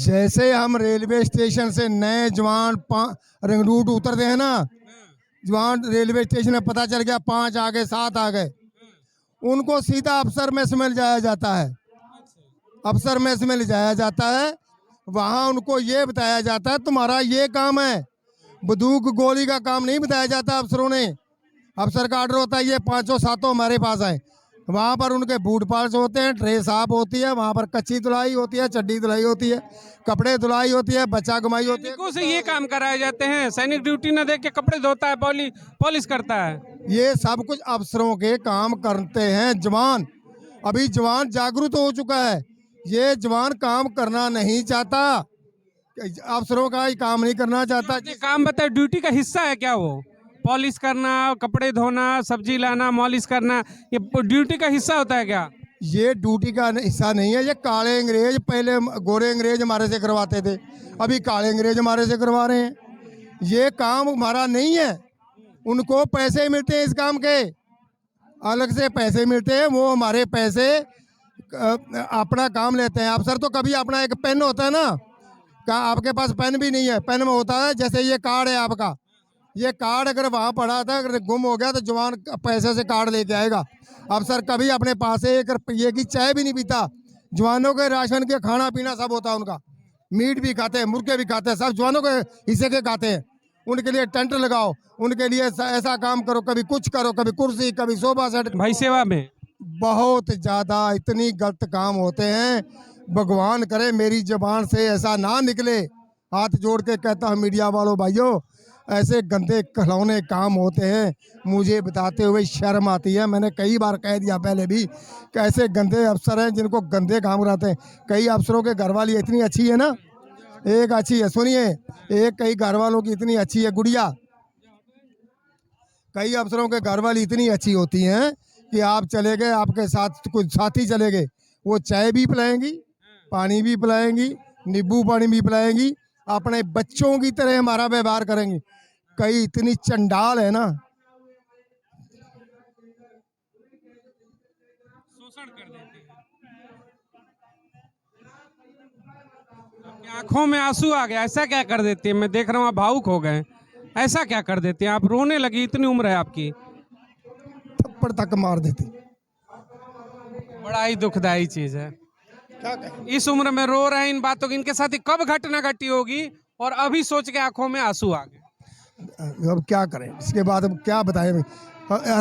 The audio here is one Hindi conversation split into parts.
जैसे हम रेलवे स्टेशन से नए जवान रिंग रूट उतरते हैं ना, जवान रेलवे स्टेशन में पता चल गया 5 आ गए 7 आ गए, उनको सीधा अफसर मेस में ले जाया जाता है। अफसर मेस में ले जाया जाता है, वहाँ उनको ये बताया जाता है तुम्हारा ये काम है। बंदूक गोली का काम नहीं बताया जाता अफसरों ने। अफसर का ऑर्डर होता है ये 5-7 हमारे पास आए। वहाँ पर उनके बूट पाल्स होते हैं, ड्रेस साफ होती है, वहाँ पर कच्ची धुलाई होती है, चड्डी धुलाई होती है, कपड़े धुलाई होती है, बच्चा घुमाई होती है। सैनिकों से ये काम कराए जाते हैं। सैनिक ड्यूटी न देख के कपड़े धोता है, पॉलिश करता है। ये सब कुछ अफसरों के काम करते हैं जवान। अभी जवान जागरूक हो चुका है, ये जवान काम करना नहीं चाहता, अफसरों का ही काम नहीं करना चाहता। ये काम बताए, ड्यूटी का हिस्सा है क्या वो? पॉलिश करना, कपड़े धोना, सब्जी लाना, मॉलिश करना, ये ड्यूटी का हिस्सा होता है क्या? ये ड्यूटी का हिस्सा नहीं है। ये काले अंग्रेज, पहले गोरे अंग्रेज हमारे से करवाते थे, अभी काले अंग्रेज हमारे से करवा रहे हैं। ये काम हमारा नहीं है, उनको पैसे मिलते हैं इस काम के, अलग से पैसे मिलते हैं, वो हमारे पैसे अपना काम लेते हैं। अफसर तो कभी अपना एक पेन होता है ना, का आपके पास पेन भी नहीं है, पेन में होता है जैसे ये कार्ड है आपका, ये कार्ड अगर वहाँ पड़ा था, अगर गुम हो गया तो जवान पैसे से कार्ड लेके आएगा। अफसर कभी अपने पास से 1 रुपये की चाय भी नहीं पीता। जवानों के राशन के खाना पीना सब होता है उनका, मीट भी खाते हैं, मुर्गे भी खाते हैं, सब जवानों के हिस्से के खाते हैं। उनके लिए टेंट लगाओ, उनके लिए ऐसा काम करो, कभी कुछ करो, कभी कुर्सी, कभी सोफा सेट। भाई सेवा में बहुत ज़्यादा इतनी गलत काम होते हैं, भगवान करे मेरी जबान से ऐसा ना निकले। हाथ जोड़ के कहता हूँ मीडिया वालों भाइयों, ऐसे गंदे खिलौने काम होते हैं, मुझे बताते हुए शर्म आती है। मैंने कई बार कह दिया पहले भी कि ऐसे गंदे अफसर हैं जिनको गंदे काम कराते हैं। कई अफसरों के घरवाली इतनी अच्छी है ना, एक अच्छी है, सुनिए, एक कई घर वालों की इतनी अच्छी है गुड़िया, कई अफसरों के घरवाली इतनी अच्छी होती हैं कि आप चले गए, आपके साथ कुछ साथी चले गए, वो चाय भी पिलाएंगी, पानी भी पिलाएंगी, नींबू पानी भी पिलाएंगी, अपने बच्चों की तरह हमारा व्यवहार करेंगे। कई इतनी चंडाल है ना, शोषण कर देते हैं। आपकी आंखों में आंसू आ गया, ऐसा क्या कर देते हैं? मैं देख रहा हूँ आप भावुक हो गए, ऐसा क्या कर देते हैं? आप रोने लगी, इतनी उम्र है आपकी। थप्पड़ तक मार देती। बड़ा ही दुखदाई चीज है। क्या कहें? इस उम्र में रो रहे हैं इन बातों की, इनके साथ ही कब घटना घटी होगी और अभी सोच के आंखों में आंसू आ गए। अब क्या करें, इसके बाद अब क्या बताएं।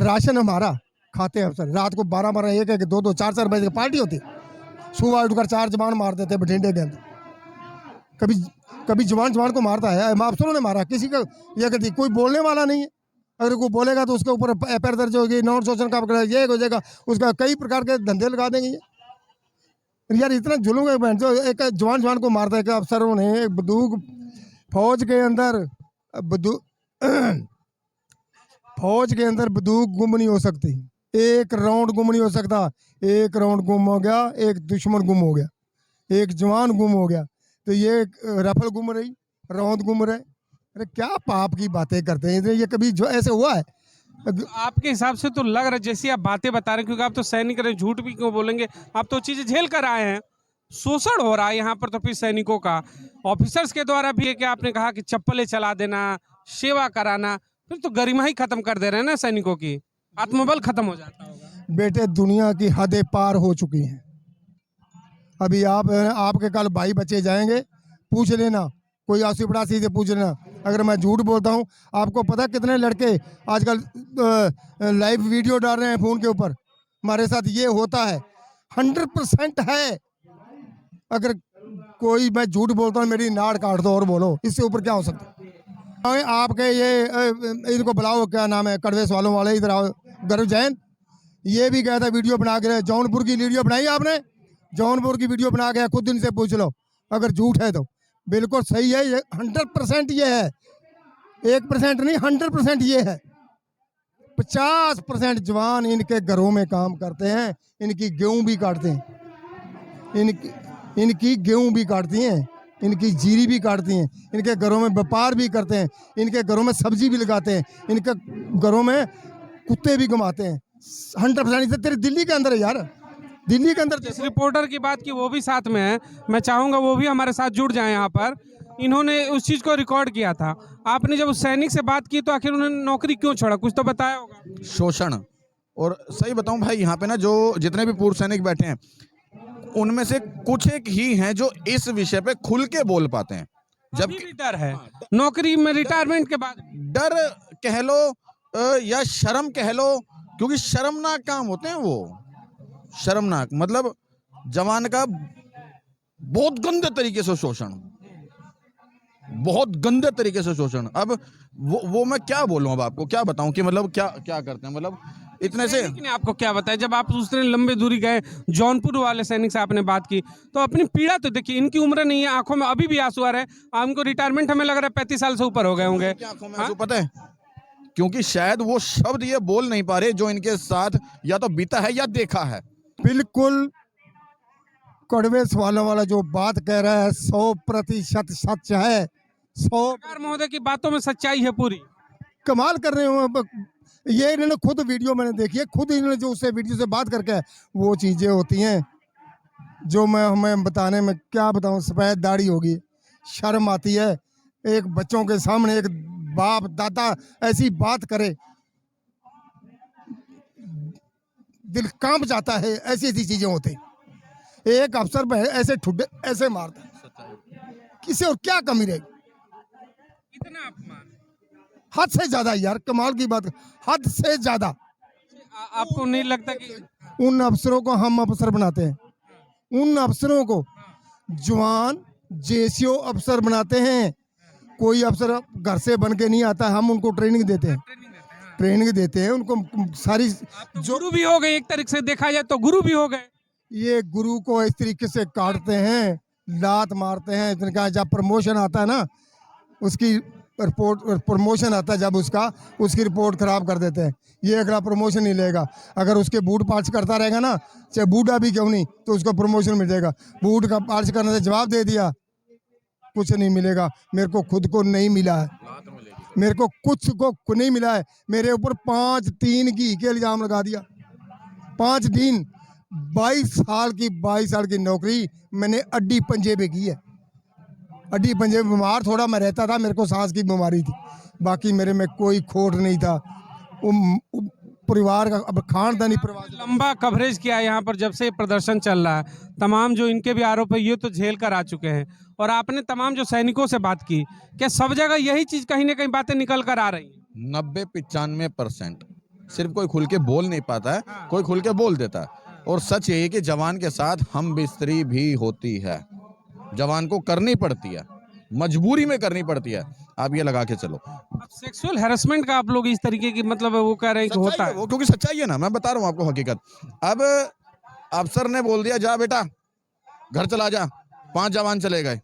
राशन हमारा खाते हैं अफसर, रात को 12-12, 1-1, 2-2, 4-4 बजे की पार्टी होती, सुबह उठकर 4 जवान मार देते बठिंडे के अंदर। कभी जवान को मारता है, अफसरों ने मारा किसी का, ये कहती कोई बोलने वाला नहीं है। अगर कोई बोलेगा तो उसके ऊपर एफआईआर दर्ज होगी, नॉन शोषण का ये हो जाएगा, उसका कई प्रकार के धंधे लगा देंगे। यार इतना जुल्म है, जो एक जवान को मारता है। अफसरों ने बंदूक, फौज के अंदर फौज के अंदर बंदूक गुम नहीं हो सकती, 1 राउंड गुम नहीं हो सकता। 1 राउंड गुम हो गया, एक दुश्मन गुम हो गया, एक जवान गुम हो गया, तो ये रफल गुम रही, रौंद गुम रहे। अरे क्या पाप की बातें करते हैं, ये कभी जो ऐसे हुआ है? आपके हिसाब से तो लग रहा है जैसी आप बातें बता रहे हैं, क्योंकि आप तो सैनिक रहे, झूठ भी क्यों बोलेंगे, आप तो चीजें झेल कर आए हैं। शोषण हो रहा है यहाँ पर तो फिर सैनिकों का, ऑफिसर्स के द्वारा भी है कि आपने कहा कि चप्पलें चला देना, सेवा कराना, फिर तो गरिमा ही खत्म कर दे रहे हैं ना सैनिकों की, आत्मबल खत्म हो जाता होगा। बेटे दुनिया की हदें पार हो चुकी हैं। अभी आपके कल भाई बच्चे जाएंगे, पूछ लेना, कोई आसी पड़ासी से पूछ लेना, अगर मैं झूठ बोलता हूँ। आपको पता कितने लड़के आजकल लाइव वीडियो डाल रहे हैं फ़ोन के ऊपर, हमारे साथ ये होता है, 100% है। अगर कोई मैं झूठ बोलता हूँ, मेरी नाड़ काट दो और बोलो, इससे ऊपर क्या हो सकता है? आपके ये इनको बुलाओ, क्या नाम है, कड़वेस वालों वाले, इधर आओ, गर्व जैन, ये भी गया था वीडियो बना के, जौनपुर की वीडियो बनाई आपने, जौनपुर की वीडियो बना के खुद इनसे पूछ लो, अगर झूठ है तो। बिल्कुल सही है, ये 100% ये है, 1% नहीं, 100% ये है। 50% जवान इनके घरों में काम करते हैं, इनकी गेहूं भी काटते हैं, इनकी गेहूं भी काटती हैं, इनकी जीरी भी काटती हैं, इनके घरों में व्यापार भी करते हैं, इनके घरों में सब्जी भी लगाते हैं, इनके घरों में कुत्ते भी घुमाते हैं। 100% तेरे दिल्ली के अंदर है यार, दिल्ली के अंदर जिस देखो, रिपोर्टर की बात की वो भी साथ में है, मैं चाहूंगा वो भी हमारे साथ जुड़ जाए यहाँ पर। इन्होंने उस चीज को रिकॉर्ड किया था। आपने जब उस सैनिक से बात की तो आखिर उन्होंने नौकरी क्यों छोड़ा, कुछ तो बताया होगा। शोषण। और सही बताऊं भाई, यहाँ पे ना जो जितने भी पूर्व सैनिक बैठे हैं उनमें से कुछ एक ही हैं जो इस विषय पे खुल के बोल पाते हैं। अभी जबकि भी डर है नौकरी में रिटायरमेंट के बाद। डर कह लो या शर्म कह लो, क्योंकि शर्मनाक काम होते हैं वो। शर्मनाक मतलब जवान का बहुत गंदे तरीके से शोषण, बहुत गंदे तरीके से शोषण। अब वो मैं क्या बोलूं, अब आपको क्या बताऊं कि मतलब क्या क्या करते हैं, मतलब इतने से। सैनिक ने आपको क्या बताया जब आप उस दिन लंबे दूरी गए, जौनपुर वाले सैनिक से आपने बात की तो अपनी पीड़ा तो देखिए, इनकी उम्र नहीं है, आंखों में अभी भी आंसू आ रहे हैं। हमको रिटायरमेंट हमें लग रहा है 35 साल से ऊपर हो गए होंगे। क्या आंखों में आंसू, पता है क्योंकि शायद वो शब्द ये बोल नहीं पा रहे जो इनके साथ या तो बीता है या देखा है। बिल्कुल कड़वे सवालों वाला जो बात कह रहा है 100% सच है। 100 सरकार महोदय की बातों में सच्चाई है पूरी। कमाल कर रहे हो। ये इन्होंने खुद वीडियो मैंने देखी है, खुद इन्होंने जो उससे वीडियो से बात करके वो चीज़ें होती हैं जो मैं हमें बताने में क्या बताऊं। सफ़ेद दाढ़ी होगी, शर्म आती है। एक बच्चों के सामने एक बाप दादा ऐसी बात करे, दिल कांप जाता है। ऐसी ऐसी चीज़ें होती। एक अफसर पे ऐसे ठुड्डे ऐसे मारता है, किसी और क्या कमी रहेगी। इतना अपमान हद से ज्यादा यार, कमाल की बात, हद से ज्यादा। आपको नहीं लगता कि उन अफसरों को हम अफसर बनाते हैं, उन अफसरों को जवान जेसीओ अफसर बनाते हैं। कोई अफसर घर से बन के नहीं आता, हम उनको ट्रेनिंग देते हैं, ट्रेनिंग देते हैं उनको सारी। जो गुरु भी हो गए, एक तरीके से देखा जाए तो गुरु भी हो गए। ये गुरु को इस तरीके से काटते हैं, लात मारते हैं। इनका जब प्रमोशन आता है ना, उसकी रिपोर्ट, प्रमोशन आता है जब उसकी रिपोर्ट खराब कर देते हैं। ये अगला प्रमोशन नहीं लेगा। अगर उसके बूट पार्च करता रहेगा ना, चाहे बूढ़ा भी क्यों नहीं, तो उसको प्रमोशन मिल जाएगा। बूट का पार्च करने से जवाब दे दिया, कुछ नहीं मिलेगा। मेरे को खुद को नहीं मिला है, मेरे को कुछ को नहीं मिला है। मेरे ऊपर 5-3 घी के इल्जाम लगा दिया। 5 दिन 22 साल की नौकरी मैंने अड्डी पंजे पे की है। अड्डी पंजे में बीमार थोड़ा मैं रहता था, मेरे को सांस की बीमारी थी, बाकी मेरे में कोई खोट नहीं था। परिवार का अब खानदानी परिवार। लंबा कवरेज किया है यहाँ पर जब से ये प्रदर्शन चल रहा है। तमाम जो इनके भी आरोप है ये तो झेल कर आ चुके हैं। और आपने तमाम जो सैनिकों से बात की, क्या सब जगह यही चीज कहीं ना कहीं बातें निकल कर आ रही हैं? 90-95% सिर्फ कोई खुल के बोल नहीं पाता है, कोई खुल के बोल देता है। और सच यही है कि जवान के साथ हम बिस्तरी भी होती है, जवान को करनी पड़ती है, मजबूरी में करनी पड़ती है। आप ये लगा के चलो। अब सेक्सुअल हैरेसमेंट का आप लोग इस तरीके की मतलब वो कह रहे हैं कि होता है। वो क्योंकि सच्चाई है ना, मैं बता रहा हूँ आपको हकीकत। अब अफसर ने बोल दिया जा बेटा घर चला जा, 5 जवान चले गए।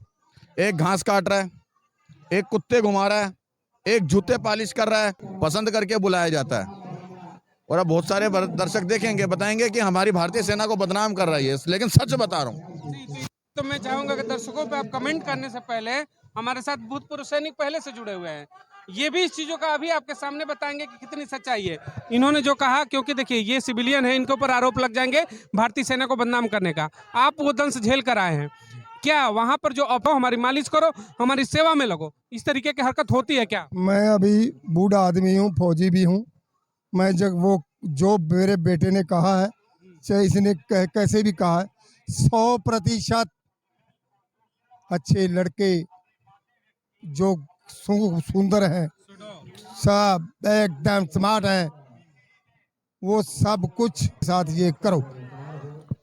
एक घास काट रहा है, एक कुत्ते घुमा रहा है, एक जूते पॉलिश कर रहा है, पसंद करके बुलाया जाता है। और अब बहुत सारे दर्शक देखेंगे, बताएंगे कि हमारी भारतीय सेना को बदनाम कर रही है, लेकिन सच बता रहा हूँ। तो मैं चाहूंगा कि दर्शकों पे आप कमेंट करने से पहले हमारे साथ भूतपूर्व सैनिक पहले से जुड़े हुए हैं, ये भी इस चीजों का अभी आपके सामने बताएंगे कि कितनी सच्चाई है। इन्होंने जो कहा, क्योंकि देखिए ये सिविलियन है, इनके ऊपर आरोप लग जाएंगे भारतीय सेना को बदनाम करने का। आप वो दंश झेल कर आए हैं, क्या वहां पर जो अब हमारी मालिश करो, हमारी सेवा में लगो, इस तरीके की हरकत होती है क्या? मैं अभी बूढ़ा आदमी हूँ, फौजी भी हूँ। मैं जब वो जो मेरे बेटे ने कहा है, चाहे इसने कैसे भी कहा है, 100% अच्छे लड़के जो सुंदर हैं, सब एकदम स्मार्ट हैं, वो सब कुछ साथ ये करो।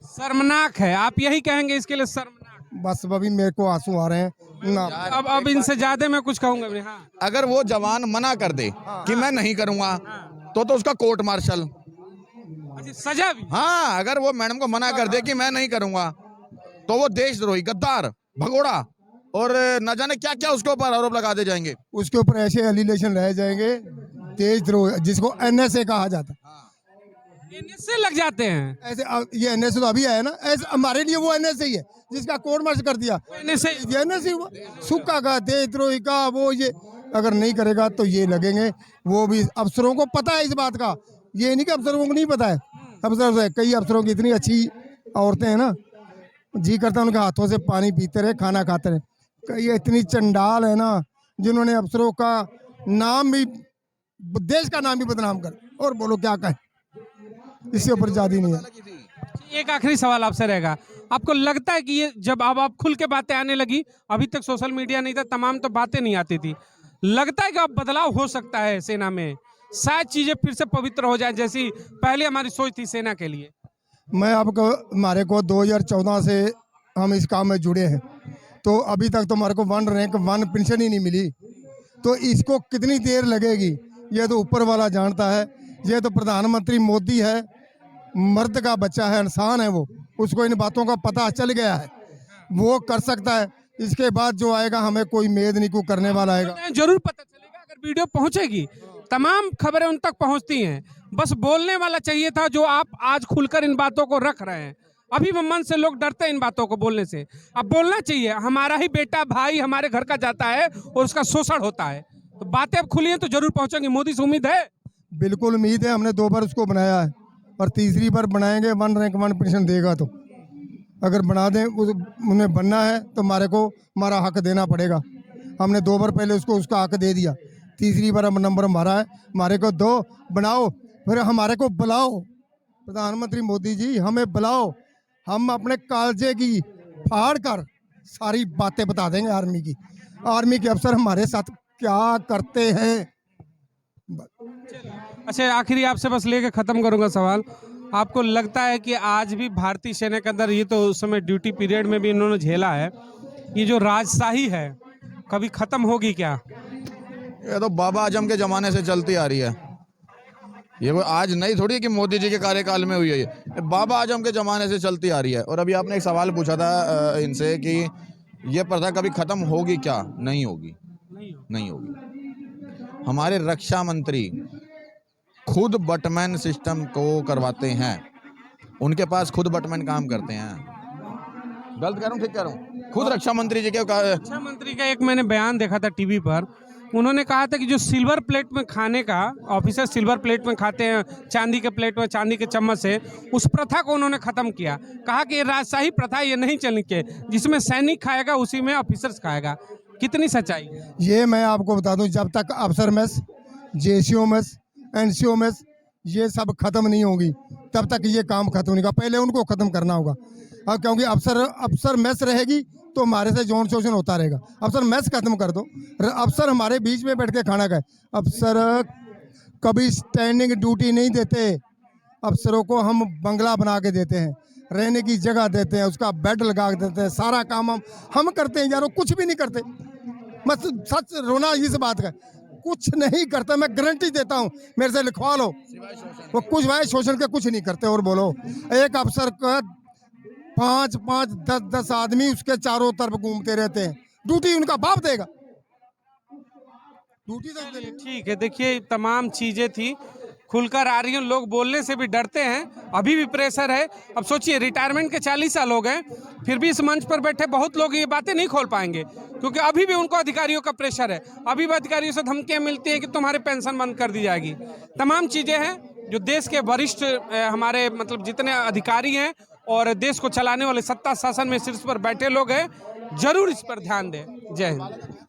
शर्मनाक है, आप यही कहेंगे इसके लिए? शर्मनाक। बस अभी मेरे को आंसू आ रहे हैं ना। अब इनसे ज्यादा मैं कुछ कहूंगा भी। हाँ। अगर वो जवान मना कर दे कि मैं नहीं करूंगा, तो उसका कोर्ट मार्शल, अच्छा, सजा भी। हाँ, अगर वो मैडम को मना कर दे कि मैं नहीं करूंगा, तो वो देशद्रोही, गद्दार, भगोड़ा और न जाने क्या क्या उसके ऊपर आरोप लगा दे जाएंगे। उसके ऊपर ऐसे एलिगेशन रह जाएंगे, देशद्रोह, जिसको एनएसए कहा जाता है। एनएसए लग जाते हैं ऐसे ये एनएसए तो अभी आया ना, ऐसे हमारे लिए वो एनएसए ही है जिसका कोर्ट मार्शल कर दिया। एनएसए हुआ सुक्का का, देशद्रोही का, वो ये अगर नहीं करेगा तो ये लगेंगे। वो भी अफसरों को पता है इस बात का, ये नहीं कि अफसरों को नहीं पता है। अफसर कई अफसरों की इतनी अच्छी औरतें हैं ना, जी करता है उनके हाथों से पानी पीते रहे, खाना खाते रहे। ये इतनी चंडाल है ना, जिन्होंने अफसरों का नाम भी, देश का नाम भी बदनाम कर, और बोलो क्या कहें, इससे ऊपर ज्यादा नहीं है। एक आखिरी सवाल आपसे रहेगा, आपको लगता है कि ये जब अब आप खुल के बातें आने लगी, अभी तक सोशल मीडिया नहीं था, तमाम तो बातें नहीं आती थी, लगता है कि अब बदलाव हो सकता है सेना में, शायद चीजें फिर से पवित्र हो जाए जैसी पहले हमारी सोच थी सेना के लिए? मैं आपको, हमारे को 2014 से हम इस काम में जुड़े हैं, तो अभी तक तो हमारे को 1 रैंक 1 पेंशन ही नहीं मिली। तो इसको कितनी देर लगेगी ये तो ऊपर वाला जानता है। ये तो प्रधानमंत्री मोदी है, मर्द का बच्चा है, इंसान है वो, उसको इन बातों का पता चल गया है, वो कर सकता है। इसके बाद जो आएगा हमें कोई मेद नहीं को करने वाला आएगा। जरूर पता चलेगा, अगर वीडियो पहुंचेगी, तमाम खबरें उन तक पहुंचती हैं, बस बोलने वाला चाहिए था जो आप आज खुलकर इन बातों को रख रहे हैं। अभी मन से लोग डरते हैं इन बातों को बोलने से, अब बोलना चाहिए। हमारा ही बेटा भाई हमारे घर का जाता है और उसका शोषण होता है, तो बातें अब खुली हैं तो जरूर पहुंचेंगी। मोदी से उम्मीद है? बिल्कुल उम्मीद है, हमने 2 बार उसको बनाया है और तीसरी बार बनाएंगे। 1 रैंक 1 पेंशन देगा, तो अगर बना दें, उन्हें बनना है तो हमारे को हमारा हक देना पड़ेगा। हमने 2 बार पहले उसको उसका हक दे दिया, तीसरी बार अब नंबर हमारा है, हमारे को दो बनाओ, फिर हमारे को बुलाओ। प्रधानमंत्री मोदी जी हमें बुलाओ, हम अपने कालजे की फाड़ कर सारी बातें बता देंगे आर्मी की। आर्मी के अफसर हमारे साथ क्या करते हैं। अच्छा, आखिरी आपसे बस लेके खत्म करूंगा सवाल, आपको लगता है कि आज भी भारतीय सेना के अंदर, ये तो उस समय ड्यूटी पीरियड में भी इन्होंने झेला है, ये जो राजशाही है कभी खत्म होगी क्या? ये तो बाबा आजम के जमाने से चलती आ रही है, ये कोई आज नहीं थोड़ी कि मोदी जी के कार्यकाल में हुई है, ये बाबा आजम के ज़माने से चलती आ रही है। और अभी आपने एक सवाल पूछा था इनसे कि ये प्रथा कभी ख़त्म होगी क्या? नहीं होगी, नहीं होगी। हमारे रक्षा मंत्री खुद बटमैन सिस्टम को करवाते हैं, उनके पास खुद बटमैन काम करते हैं। गलत कह रहा हूँ, ठीक कह रहा हूँ? खुद रक्षा मंत्री जी के रक्षा मंत्री का एक मैंने बयान देखा था टीवी पर, उन्होंने कहा था कि जो सिल्वर प्लेट में खाने का, ऑफिसर सिल्वर प्लेट में खाते हैं, चांदी के प्लेट में चांदी के चम्मच से, उस प्रथा को उन्होंने खत्म किया। कहा कि ये राजशाही प्रथा ये नहीं चलनी चाहिए, जिसमें सैनिक खाएगा उसी में ऑफिसर्स खाएगा। कितनी सच्चाई? ये मैं आपको बता दूं, जब तक अफसर mess, JCO mess, NCO mess ये सब खत्म नहीं होगी, तब तक ये काम खत्म नहीं होगा। पहले उनको खत्म करना होगा। अब क्योंकि अफसर मेस रहेगी तो हमारे से जौन शोषण होता रहेगा। अफसर मेस खत्म कर दो, अफसर हमारे बीच में बैठ के खाना खाए। अफसर कभी स्टैंडिंग ड्यूटी नहीं देते, अफसरों को हम बंगला बना के देते हैं, रहने की जगह देते हैं, उसका बेड लगा के देते हैं, सारा काम हम करते हैं यारो, कुछ भी नहीं करते। बस सच रोना इस बात का, कुछ नहीं करता, मैं गारंटी देता हूँ, मेरे से लिखवा लो, वो कुछ भाई शोषण के कुछ नहीं करते। और बोलो, एक अफसर का 5-5, 10-10 आदमी उसके चारों तरफ घूमते रहते हैं, ड्यूटी उनका बाप देगा, ड्यूटी तो। ठीक है, देखिए तमाम चीजें थी, खुलकर आ रही हैं, लोग बोलने से भी डरते हैं, अभी भी प्रेशर है। अब सोचिए, रिटायरमेंट के 40 साल हो गए, फिर भी इस मंच पर बैठे बहुत लोग ये बातें नहीं खोल पाएंगे, क्योंकि अभी भी उनको अधिकारियों का प्रेशर है, अभी भी अधिकारियों से धमकियां मिलती हैं कि तुम्हारे पेंशन बंद कर दी जाएगी। तमाम चीजें हैं जो देश के वरिष्ठ हमारे मतलब जितने अधिकारी हैं और देश को चलाने वाले सत्ता शासन में शीर्ष पर बैठे लोग हैं, जरूर इस पर ध्यान दें। जय हिंद।